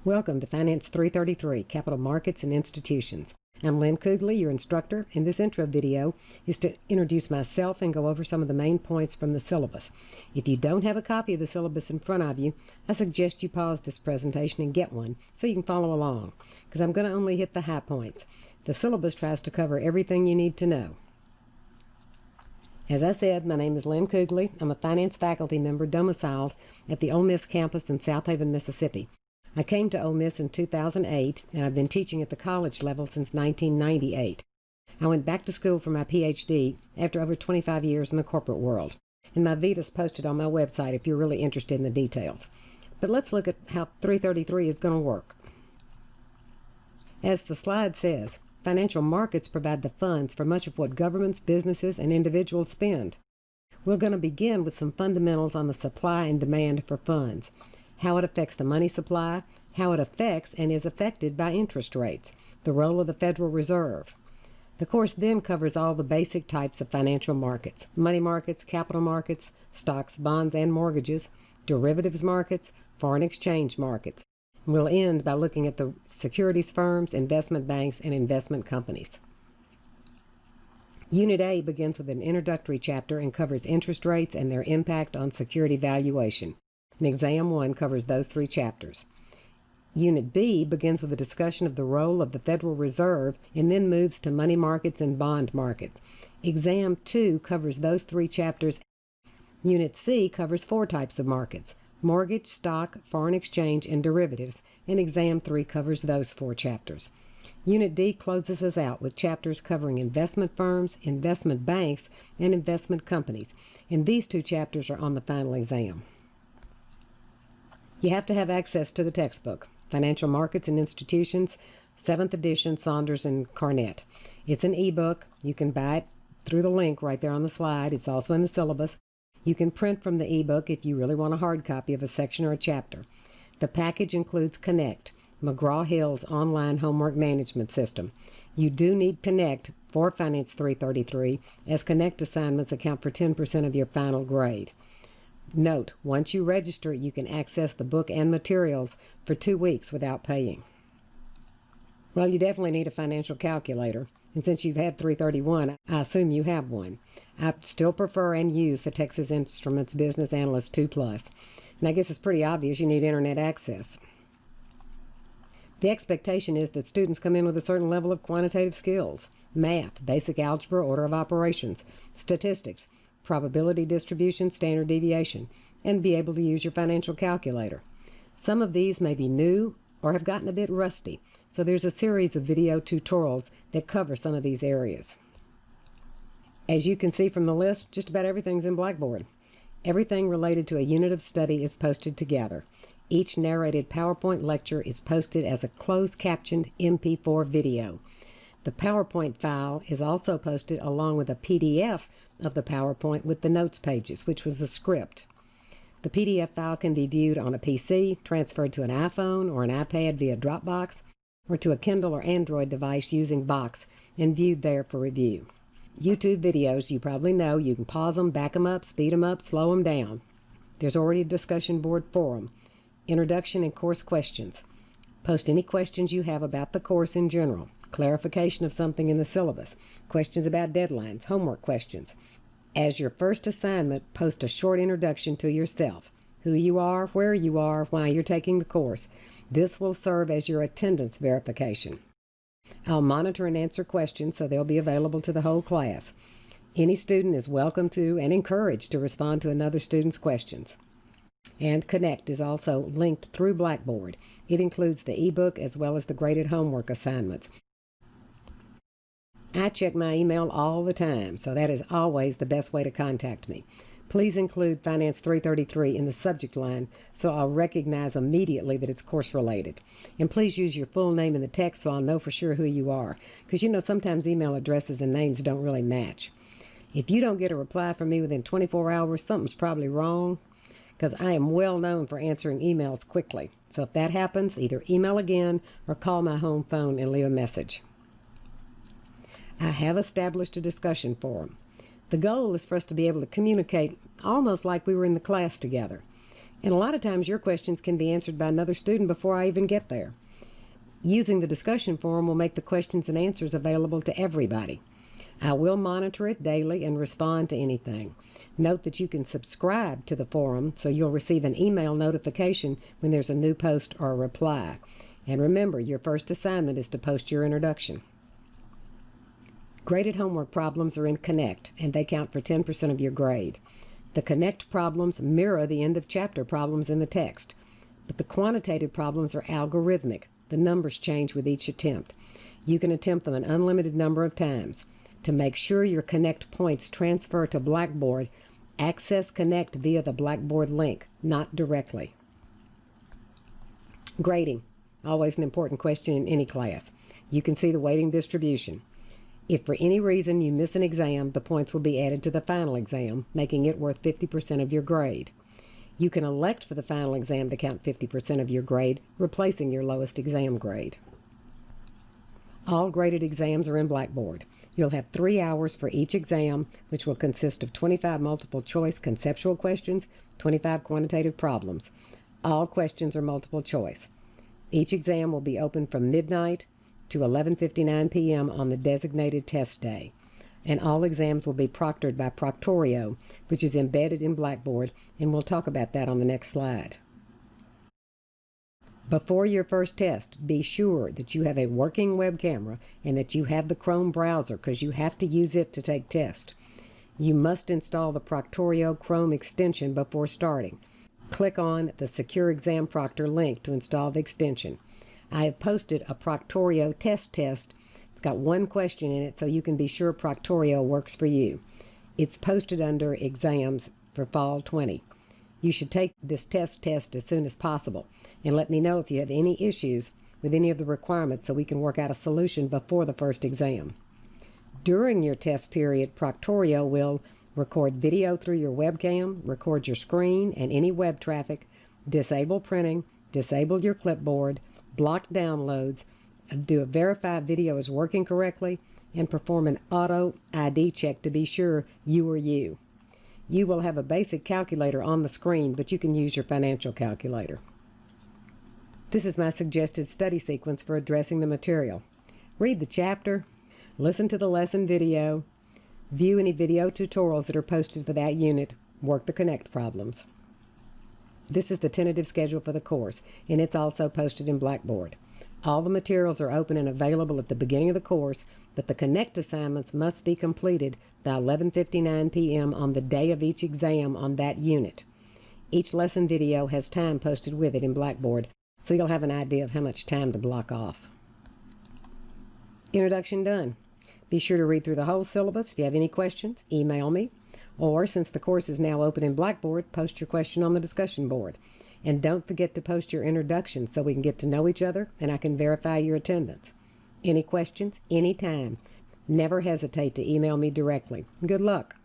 Welcome to Finance 333, Capital Markets and Institutions. I'm Lynn Kugley, your instructor, and this intro video is to introduce myself and go over some of the main points from the syllabus. If you don't have a copy of the syllabus in front of you, I suggest you pause this presentation and get one so you can follow along, because I'm going to only hit the high points. The syllabus tries to cover everything you need to know. As I said, my name is Lynn Kugley. I'm a finance faculty member domiciled at the Ole Miss campus in South Haven, Mississippi. I came to Ole Miss in 2008, and I've been teaching at the college level since 1998. I went back to school for my PhD after over 25 years in the corporate world, and my Vita's posted on my website if you're really interested in the details. But let's look at how 333 is going to work. As the slide says, financial markets provide the funds for much of what governments, businesses, and individuals spend. We're going to begin with some fundamentals on the supply and demand for funds, how it affects the money supply, how it affects and is affected by interest rates, the role of the Federal Reserve. The course then covers all the basic types of financial markets: money markets, capital markets, stocks, bonds, and mortgages, derivatives markets, foreign exchange markets. We'll end by looking at the securities firms, investment banks, and investment companies. Unit A begins with an introductory chapter and covers interest rates and their impact on security valuation. And Exam 1 covers those three chapters. Unit B begins with a discussion of the role of the Federal Reserve and then moves to money markets and bond markets. Exam 2 covers those three chapters. Unit C covers four types of markets: mortgage, stock, foreign exchange, and derivatives, and Exam 3 covers those four chapters. Unit D closes us out with chapters covering investment firms, investment banks, and investment companies, and these two chapters are on the final exam. You have to have access to the textbook, Financial Markets and Institutions, 7th edition, Saunders and Carnett. It's an ebook. You can buy it through the link right there on the slide. It's also in the syllabus. You can print from the ebook if you really want a hard copy of a section or a chapter. The package includes Connect, McGraw-Hill's online homework management system. You do need Connect for Finance 333, as Connect assignments account for 10% of your final grade. Note, once you register, you can access the book and materials for 2 weeks without paying. Well, you definitely need a financial calculator, and since you've had 331, I assume you have one. I still prefer and use the Texas Instruments Business Analyst 2+, and I guess it's pretty obvious you need internet access. The expectation is that students come in with a certain level of quantitative skills: math, basic algebra, order of operations, statistics, probability distribution, standard deviation, and be able to use your financial calculator. Some of these may be new or have gotten a bit rusty, so there's a series of video tutorials that cover some of these areas. As you can see from the list, just about everything's in Blackboard. Everything related to a unit of study is posted together. Each narrated PowerPoint lecture is posted as a closed-captioned MP4 video. The PowerPoint file is also posted along with a PDF of the PowerPoint with the notes pages, which was the script. The PDF file can be viewed on a PC, transferred to an iPhone or an iPad via Dropbox, or to a Kindle or Android device using Box, and viewed there for review. YouTube videos, you probably know, you can pause them, back them up, speed them up, slow them down. There's already a discussion board for them. Introduction and course questions. Post any questions you have about the course in general, clarification of something in the syllabus, questions about deadlines, homework questions. As your first assignment, post a short introduction to yourself: who you are, where you are, why you're taking the course. This will serve as your attendance verification. I'll monitor and answer questions, so they'll be available to the whole class. Any student is welcome to and encouraged to respond to another student's questions. And Connect is also linked through Blackboard. It includes the ebook as well as the graded homework assignments. I check my email all the time, so that is always the best way to contact me. Please include Finance 333 in the subject line so I'll recognize immediately that it's course-related. And please use your full name in the text so I'll know for sure who you are, because you know sometimes email addresses and names don't really match. If you don't get a reply from me within 24 hours, something's probably wrong, because I am well known for answering emails quickly. So if that happens, either email again or call my home phone and leave a message. I have established a discussion forum. The goal is for us to be able to communicate almost like we were in the class together. And a lot of times your questions can be answered by another student before I even get there. Using the discussion forum will make the questions and answers available to everybody. I will monitor it daily and respond to anything. Note that you can subscribe to the forum so you'll receive an email notification when there's a new post or a reply. And remember, your first assignment is to post your introduction. Graded homework problems are in Connect, and they count for 10% of your grade. The Connect problems mirror the end of chapter problems in the text, but the quantitative problems are algorithmic. The numbers change with each attempt. You can attempt them an unlimited number of times. To make sure your Connect points transfer to Blackboard, access Connect via the Blackboard link, not directly. Grading, always an important question in any class. You can see the weighting distribution. If for any reason you miss an exam, the points will be added to the final exam, making it worth 50% of your grade. You can elect for the final exam to count 50% of your grade, replacing your lowest exam grade. All graded exams are in Blackboard. You'll have 3 hours for each exam, which will consist of 25 multiple-choice conceptual questions, 25 quantitative problems. All questions are multiple choice. Each exam will be open from midnight to 11:59 p.m. on the designated test day. And all exams will be proctored by Proctorio, which is embedded in Blackboard, and we'll talk about that on the next slide. Before your first test, be sure that you have a working web camera and that you have the Chrome browser, because you have to use it to take tests. You must install the Proctorio Chrome extension before starting. Click on the Secure Exam Proctor link to install the extension. I have posted a Proctorio test. It's got one question in it, so you can be sure Proctorio works for you. It's posted under Exams for Fall 20. You should take this test as soon as possible, and let me know if you have any issues with any of the requirements so we can work out a solution before the first exam. During your test period, Proctorio will record video through your webcam, record your screen and any web traffic, disable printing, disable your clipboard, block downloads, do a verify video is working correctly, and perform an auto ID check to be sure you are you. You will have a basic calculator on the screen, but you can use your financial calculator. This is my suggested study sequence for addressing the material. Read the chapter, listen to the lesson video, view any video tutorials that are posted for that unit, work the Connect problems. This is the tentative schedule for the course, and it's also posted in Blackboard. All the materials are open and available at the beginning of the course, but the Connect assignments must be completed by 11:59 p.m. on the day of each exam on that unit. Each lesson video has time posted with it in Blackboard, so you'll have an idea of how much time to block off. Introduction done. Be sure to read through the whole syllabus. If you have any questions, email me. Or, since the course is now open in Blackboard, post your question on the discussion board. And don't forget to post your introduction so we can get to know each other and I can verify your attendance. Any questions? Anytime. Never hesitate to email me directly. Good luck.